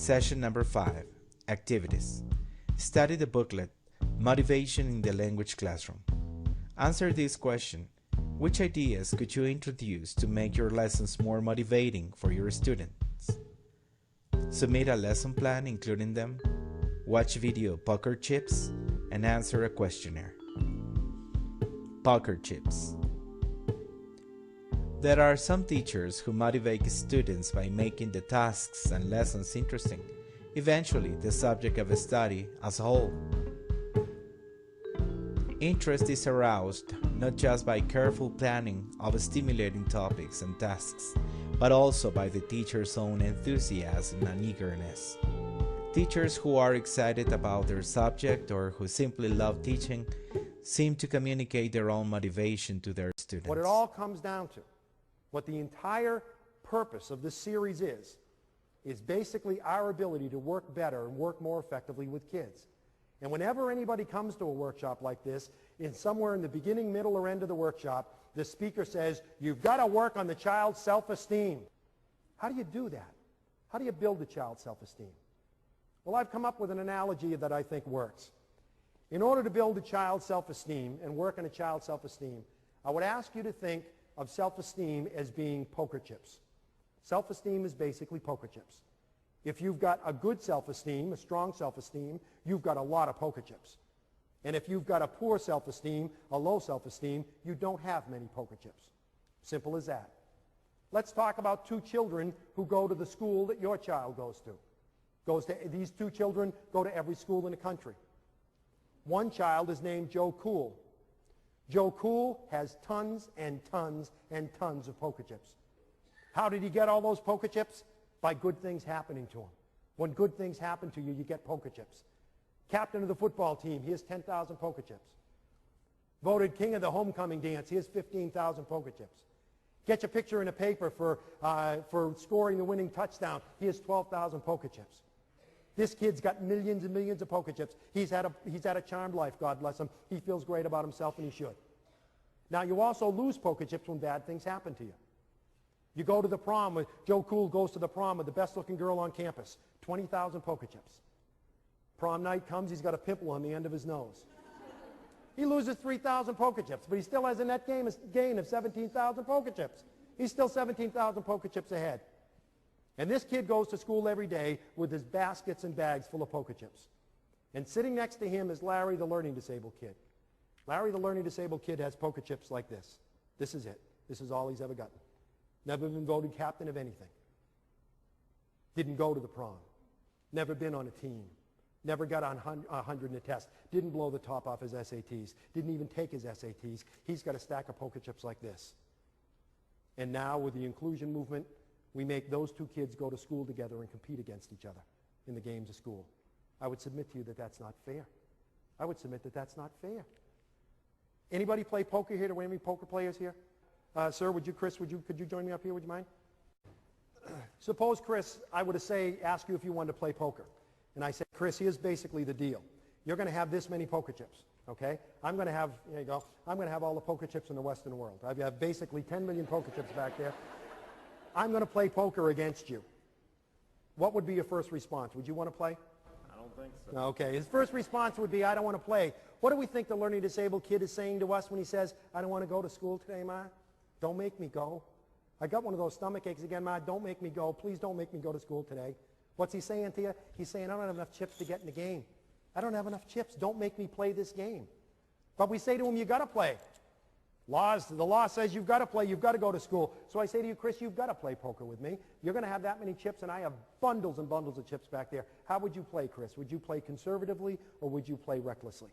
Session number 5. Activities. Study the booklet, Motivation in the Language Classroom. Answer this question. Which ideas could you introduce to make your lessons more motivating for your students? Submit a lesson plan including them. Watch video Pocker chips and answer a questionnaire. Pocker chips. There are some teachers who motivate students by making the tasks and lessons interesting, eventually the subject of study as a whole. Interest is aroused not just by careful planning of stimulating topics and tasks, but also by the teacher's own enthusiasm and eagerness. Teachers who are excited about their subject or who simply love teaching seem to communicate their own motivation to their students. What it all comes down to, what the entire purpose of this series is basically our ability to work better and work more effectively with kids. And whenever anybody comes to a workshop like this, somewhere in the beginning, middle, or end of the workshop, the speaker says, you've got to work on the child's self-esteem. How do you do that? How do you build the child's self-esteem? Well, I've come up with an analogy that I think works. In order to build a child's self-esteem and work on a child's self-esteem, I would ask you to think of self-esteem as being poker chips. Self-esteem is basically poker chips. If you've got a good self-esteem, a strong self-esteem, you've got a lot of poker chips. And if you've got a poor self-esteem, a low self-esteem, you don't have many poker chips. Simple as that. Let's talk about two children who go to the school that your child goes to. These two children go to every school in the country. One child is named Joe Cool. Joe Cool has tons and tons and tons of poker chips. How did he get all those poker chips? By good things happening to him. When good things happen to you, you get poker chips. Captain of the football team, he has 10,000 poker chips. Voted king of the homecoming dance, he has 15,000 poker chips. Get your picture in a paper for scoring the winning touchdown, he has 12,000 poker chips. This kid's got millions and millions of poker chips. He's had a charmed life, God bless him. He feels great about himself, and he should. Now, you also lose poker chips when bad things happen to you. You go to the prom, Joe Cool goes to the prom with the best-looking girl on campus, 20,000 poker chips. Prom night comes, he's got a pimple on the end of his nose. He loses 3,000 poker chips, but he still has a net gain of 17,000 poker chips. He's still 17,000 poker chips ahead. And this kid goes to school every day with his baskets and bags full of poker chips. And sitting next to him is Larry, the learning disabled kid. Larry, the learning disabled kid, has poker chips like this. This is it. This is all he's ever gotten. Never been voted captain of anything. Didn't go to the prom. Never been on a team. Never got on 100 in a test. Didn't blow the top off his SATs. Didn't even take his SATs. He's got a stack of poker chips like this. And now with the inclusion movement, we make those two kids go to school together and compete against each other in the games of school. I would submit to you that that's not fair. I would submit that that's not fair. Anybody play poker here? Do we have any poker players here? Sir, Chris, could you join me up here? Would you mind? Suppose, Chris, I were to ask you if you wanted to play poker. And I said, Chris, here's basically the deal. You're going to have this many poker chips, okay? I'm going to have, there you go, I'm going to have all the poker chips in the Western world. I have basically 10 million poker chips back there. I'm going to play poker against you. What would be your first response? Would you want to play? I don't think so. Okay, his first response would be, I don't want to play. What do we think the learning disabled kid is saying to us when he says, I don't want to go to school today, Ma? Don't make me go. I got one of those stomach aches again, Ma. Don't make me go. Please don't make me go to school today. What's he saying to you? He's saying, I don't have enough chips to get in the game. I don't have enough chips. Don't make me play this game. But we say to him, you got to play. The law says you've got to play, you've got to go to school. So I say to you, Chris, you've got to play poker with me. You're going to have that many chips, and I have bundles and bundles of chips back there. How would you play, Chris? Would you play conservatively, or would you play recklessly?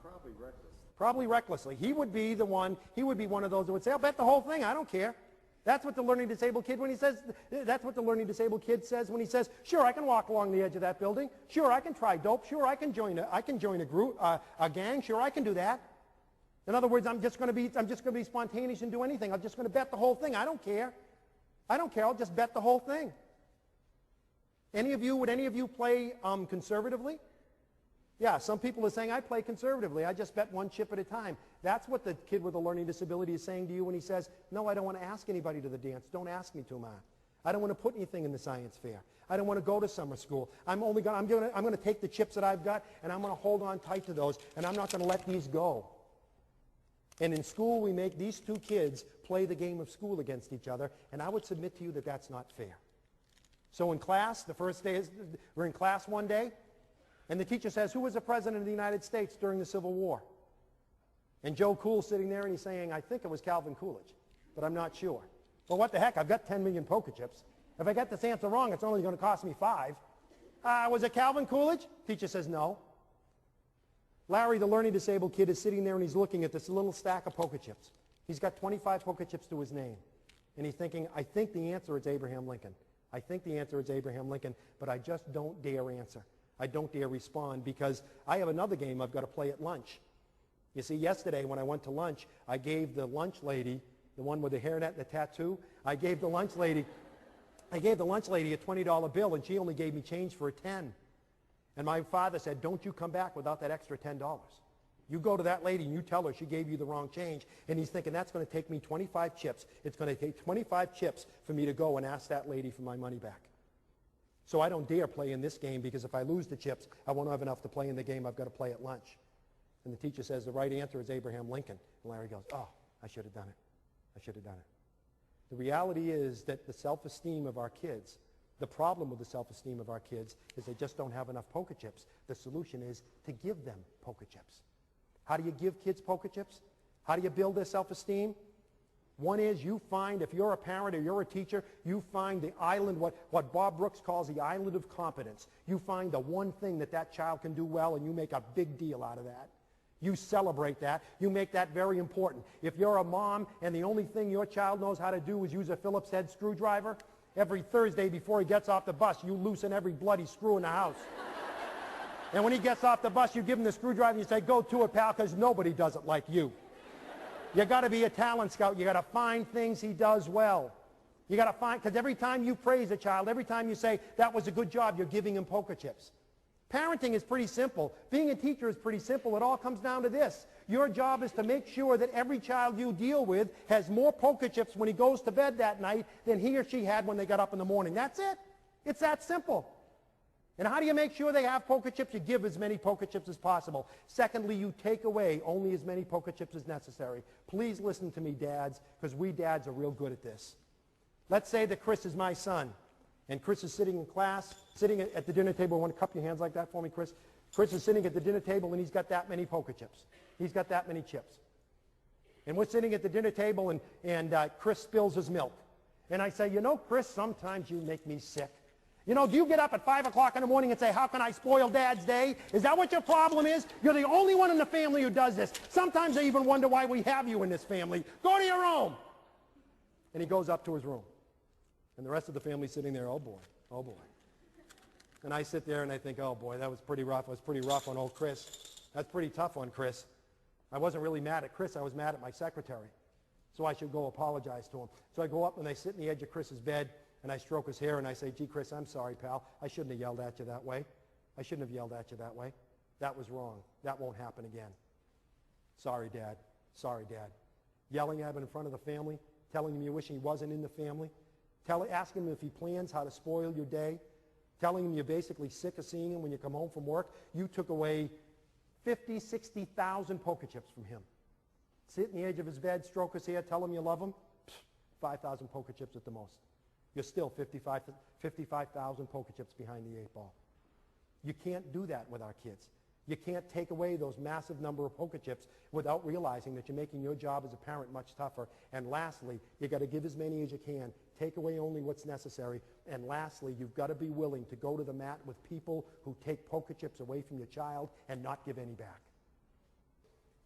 Probably recklessly. Probably recklessly. He would be one of those that would say, I'll bet the whole thing, I don't care. That's what the learning disabled kid says when he says, sure, I can walk along the edge of that building. Sure, I can try dope. Sure, I can join a group, a gang. Sure, I can do that. In other words, I'm just going to be spontaneous and do anything. I'm just going to bet the whole thing. I don't care. I'll just bet the whole thing. Would any of you play conservatively? Yeah, some people are saying, I play conservatively. I just bet one chip at a time. That's what the kid with a learning disability is saying to you when he says, no, I don't want to ask anybody to the dance. Don't ask me to, Ma. I don't want to put anything in the science fair. I don't want to go to summer school. I'm going to take the chips that I've got, and I'm going to hold on tight to those, and I'm not going to let these go. And in school, we make these two kids play the game of school against each other, and I would submit to you that that's not fair. So in class, the first day is, we're in class one day, and the teacher says, who was the president of the United States during the Civil War? And Joe Cool's sitting there, and he's saying, I think it was Calvin Coolidge, but I'm not sure. Well, what the heck? I've got 10 million poker chips. If I get this answer wrong, it's only going to cost me 5. Was it Calvin Coolidge? Teacher says no. Larry, the learning disabled kid, is sitting there and he's looking at this little stack of poker chips. He's got 25 poker chips to his name. And he's thinking, I think the answer is Abraham Lincoln. I think the answer is Abraham Lincoln, but I just don't dare answer. I don't dare respond because I have another game I've got to play at lunch. You see, yesterday when I went to lunch, I gave the lunch lady, the one with the hairnet and the tattoo, I gave the lunch lady a $20 bill, and she only gave me change for a 10. And my father said, don't you come back without that extra $10. You go to that lady and you tell her she gave you the wrong change. And he's thinking, that's going to take me 25 chips. It's going to take 25 chips for me to go and ask that lady for my money back. So I don't dare play in this game because if I lose the chips, I won't have enough to play in the game I've got to play at lunch. And the teacher says, the right answer is Abraham Lincoln. And Larry goes, oh, I should have done it. I should have done it. The reality is that the self-esteem of our kids, the problem with the self-esteem of our kids is they just don't have enough poker chips. The solution is to give them poker chips. How do you give kids poker chips? How do you build their self-esteem? One is you find, if you're a parent or you're a teacher, you find the island, what Bob Brooks calls the island of competence. You find the one thing that that child can do well and you make a big deal out of that. You celebrate that. You make that very important. If you're a mom and the only thing your child knows how to do is use a Phillips head screwdriver, every Thursday before he gets off the bus, you loosen every bloody screw in the house. And when he gets off the bus, you give him the screwdriver and you say, go to it, pal, because nobody does it like you. You got to be a talent scout. You got to find things he does well. You got to find, because every time you praise a child, every time you say, that was a good job, you're giving him poker chips. Parenting is pretty simple. Being a teacher is pretty simple. It all comes down to this. Your job is to make sure that every child you deal with has more poker chips when he goes to bed that night than he or she had when they got up in the morning. That's it. It's that simple. And how do you make sure they have poker chips? You give as many poker chips as possible. Secondly, you take away only as many poker chips as necessary. Please listen to me, dads, because we dads are real good at this. Let's say that Chris is my son. And Chris is sitting in class, sitting at the dinner table. Want to cup your hands like that for me, Chris? Chris is sitting at the dinner table, and he's got that many poker chips. He's got that many chips. And we're sitting at the dinner table, and Chris spills his milk. And I say, you know, Chris, sometimes you make me sick. You know, do you get up at 5 o'clock in the morning and say, how can I spoil Dad's day? Is that what your problem is? You're the only one in the family who does this. Sometimes I even wonder why we have you in this family. Go to your room. And he goes up to his room. And the rest of the family's sitting there, oh boy, oh boy. And I sit there and I think, oh boy, that was pretty rough. It was pretty rough on old Chris. That's pretty tough on Chris. I wasn't really mad at Chris. I was mad at my secretary. So I should go apologize to him. So I go up and I sit in the edge of Chris's bed and I stroke his hair and I say, gee, Chris, I'm sorry, pal. I shouldn't have yelled at you that way. I shouldn't have yelled at you that way. That was wrong. That won't happen again. Sorry, Dad. Sorry, Dad. Yelling at him in front of the family, telling him you wish he wasn't in the family, asking him if he plans how to spoil your day, telling him you're basically sick of seeing him when you come home from work. You took away 50, 60,000 poker chips from him. Sit in the edge of his bed, stroke his hair, tell him you love him. 5,000 poker chips at the most. You're still 55,000 poker chips behind the 8 ball. You can't do that with our kids. You can't take away those massive number of poker chips without realizing that you're making your job as a parent much tougher. And lastly, you got to give as many as you can. Take away only what's necessary. And lastly, you've got to be willing to go to the mat with people who take poker chips away from your child and not give any back.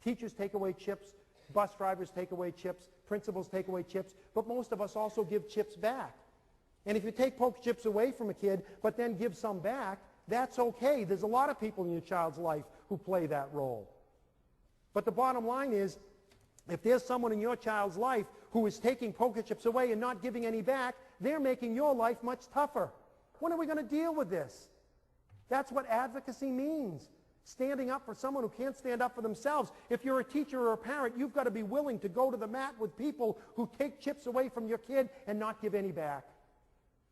Teachers take away chips. Bus drivers take away chips. Principals take away chips. But most of us also give chips back. And if you take poker chips away from a kid but then give some back, that's okay. There's a lot of people in your child's life who play that role. But the bottom line is, if there's someone in your child's life who is taking poker chips away and not giving any back, they're making your life much tougher. When are we going to deal with this? That's what advocacy means. Standing up for someone who can't stand up for themselves. If you're a teacher or a parent, you've got to be willing to go to the mat with people who take chips away from your kid and not give any back.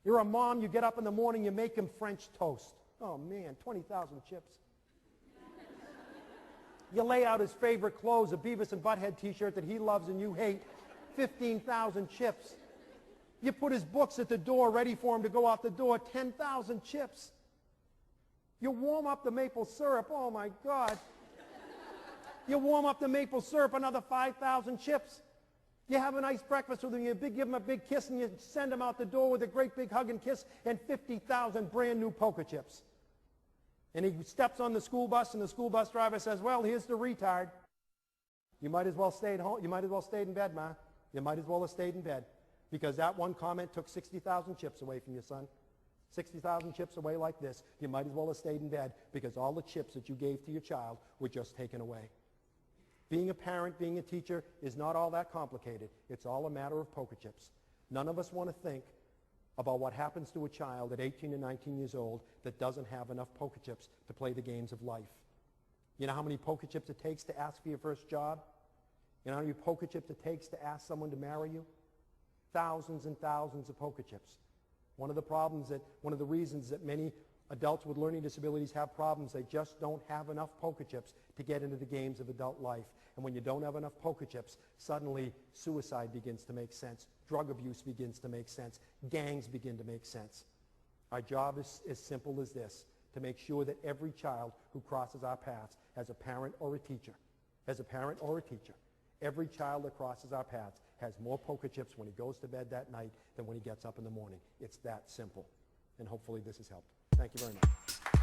You're a mom, you get up in the morning, you make him French toast. Oh man, 20,000 chips. You lay out his favorite clothes, a Beavis and Butthead t-shirt that he loves and you hate, 15,000 chips. You put his books at the door ready for him to go out the door, 10,000 chips. You warm up the maple syrup, oh my God. You warm up the maple syrup, another 5,000 chips. You have a nice breakfast with him, you give him a big kiss, and you send him out the door with a great big hug and kiss, and 50,000 brand new Poker chips. And he steps on the school bus, and the school bus driver says, well, here's the retard. You might as well stay at home. You might as well stay in bed, Ma. You might as well have stayed in bed. Because that one comment took 60,000 chips away from your son. 60,000 chips away like this. You might as well have stayed in bed because all the chips that you gave to your child were just taken away. Being a parent, being a teacher is not all that complicated. It's all a matter of poker chips. None of us want to think about what happens to a child at 18 and 19 years old that doesn't have enough poker chips to play the games of life. You know how many poker chips it takes to ask for your first job? You know how many poker chips it takes to ask someone to marry you? Thousands and thousands of poker chips. One of the reasons that many adults with learning disabilities have problems, they just don't have enough poker chips to get into the games of adult life. And when you don't have enough poker chips, suddenly suicide begins to make sense. Drug abuse begins to make sense. Gangs begin to make sense. Our job is as simple as this, to make sure that every child who crosses our paths has a parent or a teacher. As a parent or a teacher, every child that crosses our paths has more poker chips when he goes to bed that night than when he gets up in the morning. It's that simple. And hopefully this has helped. Thank you very much.